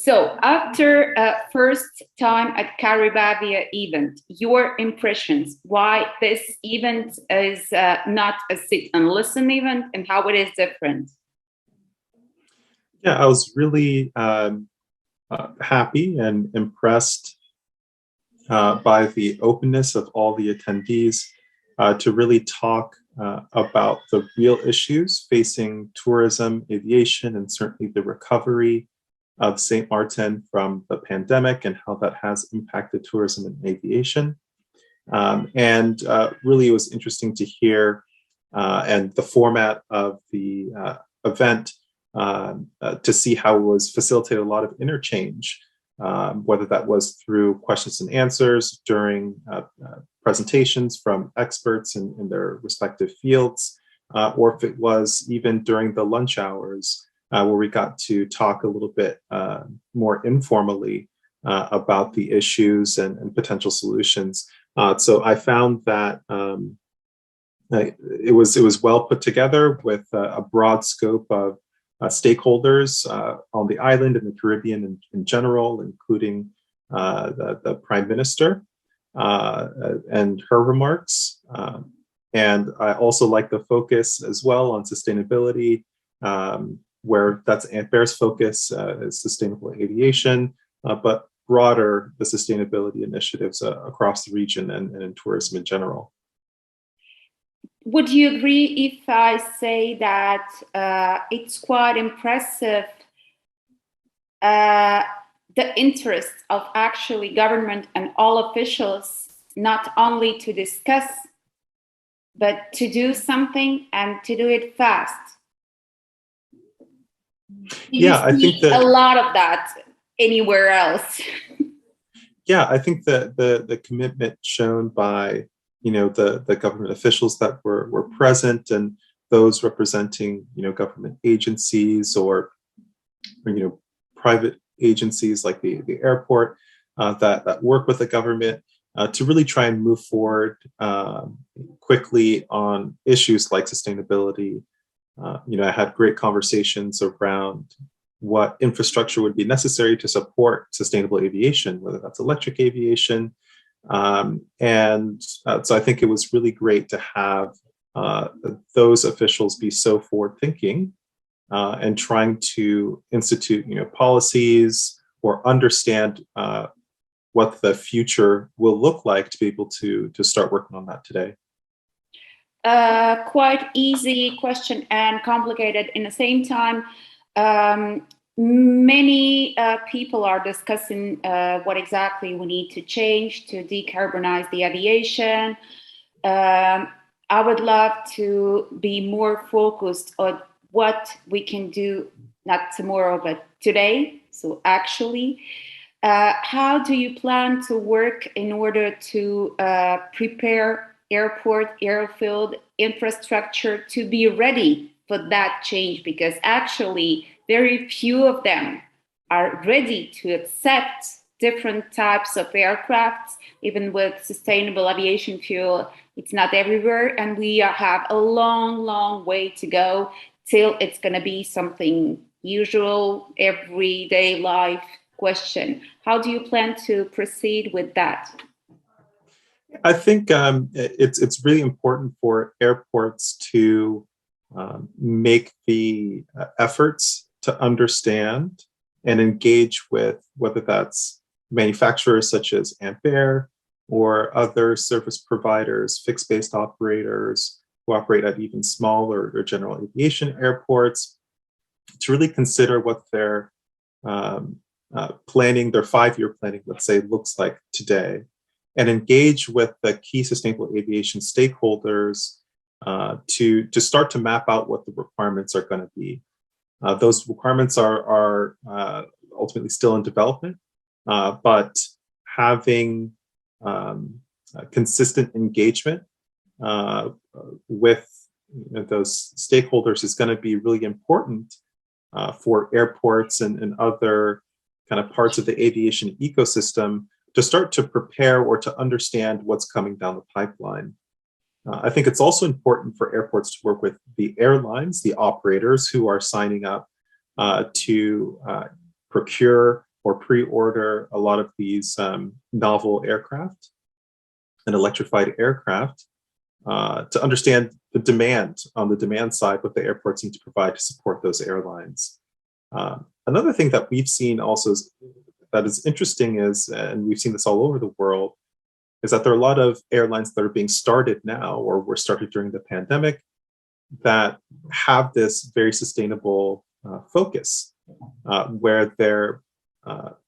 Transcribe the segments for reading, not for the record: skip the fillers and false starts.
So after first time at CARIBAVIA event, your impressions, why this event is not a sit and listen event and how it is different? Yeah, I was really happy and impressed by the openness of all the attendees to really talk about the real issues facing tourism, aviation, and certainly the recovery of St. Martin from the pandemic and how that has impacted tourism and aviation. Really, it was interesting to hear and the format of the event to see how it was facilitated a lot of interchange, whether that was through questions and answers during presentations from experts in their respective fields, or if it was even during the lunch hours where we got to talk a little bit more informally about the issues and potential solutions. So I found that it was well put together with a broad scope of stakeholders on the island and the Caribbean in general, including the Prime Minister and her remarks. And I also like the focus as well on sustainability, where that's Ampaire's focus is sustainable aviation, but broader the sustainability initiatives across the region and in tourism in general. Would you agree if I say that it's quite impressive the interest of actually government and all officials, not only to discuss, but to do something and to do it fast? Yeah, I think that a lot of that anywhere else. Yeah, I think that the commitment shown by the government officials that were present and those representing government agencies or private agencies like the airport that work with the government to really try and move forward quickly on issues like sustainability. I had great conversations around what infrastructure would be necessary to support sustainable aviation, whether that's electric aviation. So I think it was really great to have those officials be so forward-thinking and trying to institute policies or understand what the future will look like to be able to start working on that today. Quite easy question and complicated in the same time. Many people are discussing what exactly we need to change to decarbonize the aviation. I would love to be more focused on what we can do, not tomorrow, but today. So actually, how do you plan to work in order to prepare airport, airfield infrastructure to be ready for that change? Because actually, very few of them are ready to accept different types of aircrafts, even with sustainable aviation fuel. It's not everywhere, and we have a long, long way to go till it's going to be something usual, everyday life question. How do you plan to proceed with that? I think it's really important for airports to make the efforts to understand and engage with whether that's manufacturers such as Ampaire or other service providers, fixed-based operators who operate at even smaller or general aviation airports, to really consider what their planning, their 5-year planning, let's say, looks like today, and engage with the key sustainable aviation stakeholders to start to map out what the requirements are going to be. Those requirements are ultimately still in development, but having consistent engagement with those stakeholders is going to be really important for airports and other kind of parts of the aviation ecosystem to start to prepare or to understand what's coming down the pipeline. I think it's also important for airports to work with the airlines, the operators who are signing up to procure or pre-order a lot of these novel aircraft and electrified aircraft to understand the demand on the demand side, what the airports need to provide to support those airlines. Another thing that we've seen also that is interesting is, and we've seen this all over the world, is that there are a lot of airlines that are being started now or were started during the pandemic that have this very sustainable focus, where their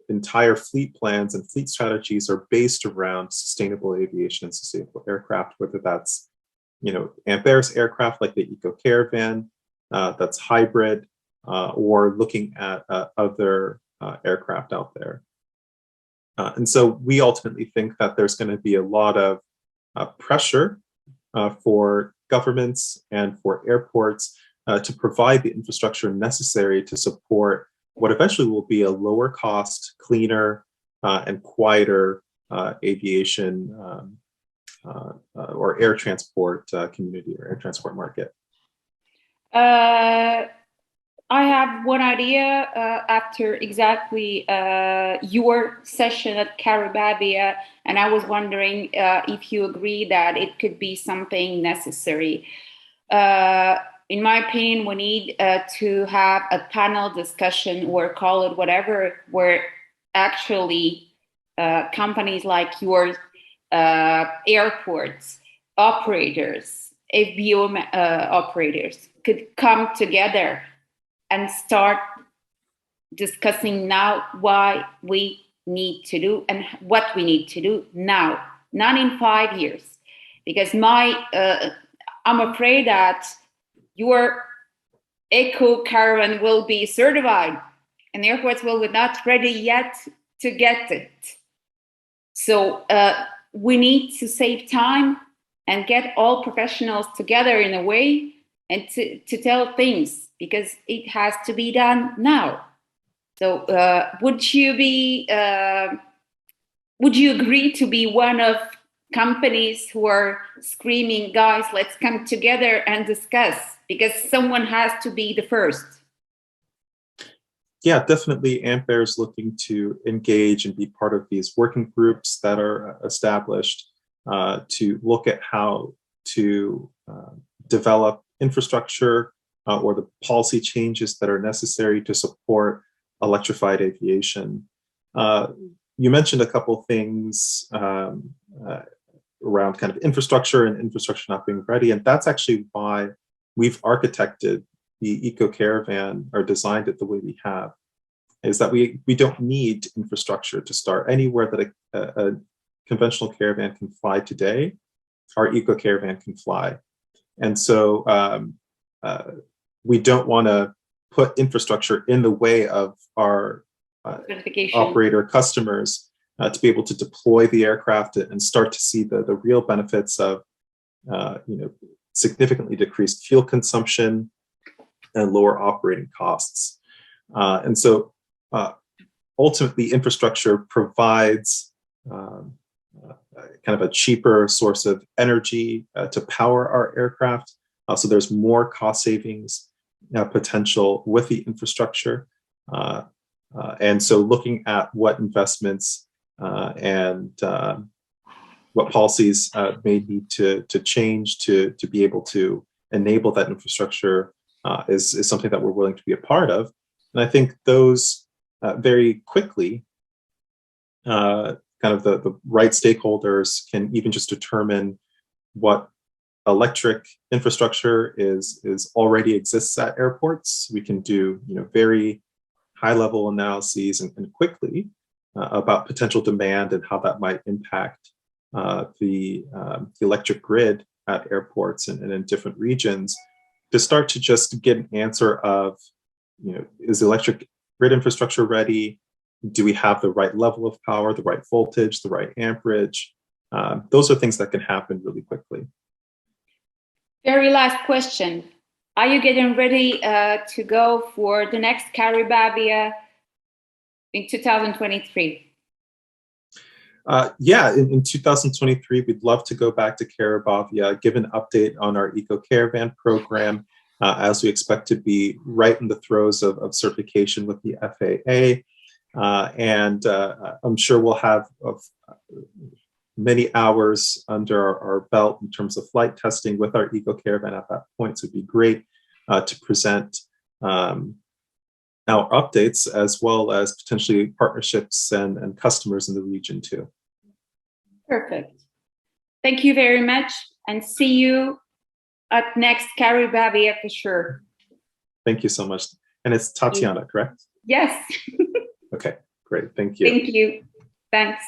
entire fleet plans and fleet strategies are based around sustainable aviation and sustainable aircraft, whether that's, Ampaire's aircraft like the Eco Caravan, that's hybrid, or looking at other aircraft out there. And so we ultimately think that there's going to be a lot of pressure for governments and for airports to provide the infrastructure necessary to support what eventually will be a lower cost, cleaner, and quieter aviation or air transport community or air transport market. I have one idea after exactly your session at CARIBAVIA, and I was wondering if you agree that it could be something necessary. In my opinion, we need to have a panel discussion, or call it whatever, where actually companies like yours, airports, operators, aviation operators could come together and start discussing now why we need to do and what we need to do now, not in 5 years. Because I'm afraid that your Eco Caravan will be certified and the airports will be not ready yet to get it. So we need to save time and get all professionals together in a way and to tell things, because it has to be done now. So would you agree to be one of companies who are screaming, guys, let's come together and discuss, because someone has to be the first? Yeah, definitely. Ampaire is looking to engage and be part of these working groups that are established to look at how to develop infrastructure or the policy changes that are necessary to support electrified aviation. You mentioned a couple things around kind of infrastructure and infrastructure not being ready, and that's actually why we've architected the Eco Caravan or designed it the way we have, is that we don't need infrastructure to start. Anywhere that a conventional caravan can fly today, our Eco Caravan can fly. And so we don't want to put infrastructure in the way of our operator customers to be able to deploy the aircraft and start to see the real benefits of significantly decreased fuel consumption and lower operating costs. And so ultimately, infrastructure provides kind of a cheaper source of energy to power our aircraft. So there's more cost savings potential with the infrastructure. And so looking at what investments and what policies may need to change to be able to enable that infrastructure is something that we're willing to be a part of. And I think those very quickly, kind of the right stakeholders can even just determine what electric infrastructure is already exists at airports. We can do very high level analyses and quickly about potential demand and how that might impact the electric grid at airports and in different regions, to start to just get an answer of, is the electric grid infrastructure ready? Do we have the right level of power, the right voltage, the right amperage? Those are things that can happen really quickly. Very last question. Are you getting ready to go for the next CARIBAVIA in 2023? Yeah, in 2023, we'd love to go back to CARIBAVIA, give an update on our Eco Caravan program, as we expect to be right in the throes of certification with the FAA. And I'm sure we'll have many hours under our belt in terms of flight testing with our Eco Caravan at that point. So it'd be great to present our updates, as well as potentially partnerships and customers in the region too. Perfect. Thank you very much, and see you at next CARIBAVIA for sure. Thank you so much. And it's Tatiana, correct? Yes. Okay, great. Thank you. Thank you. Thanks.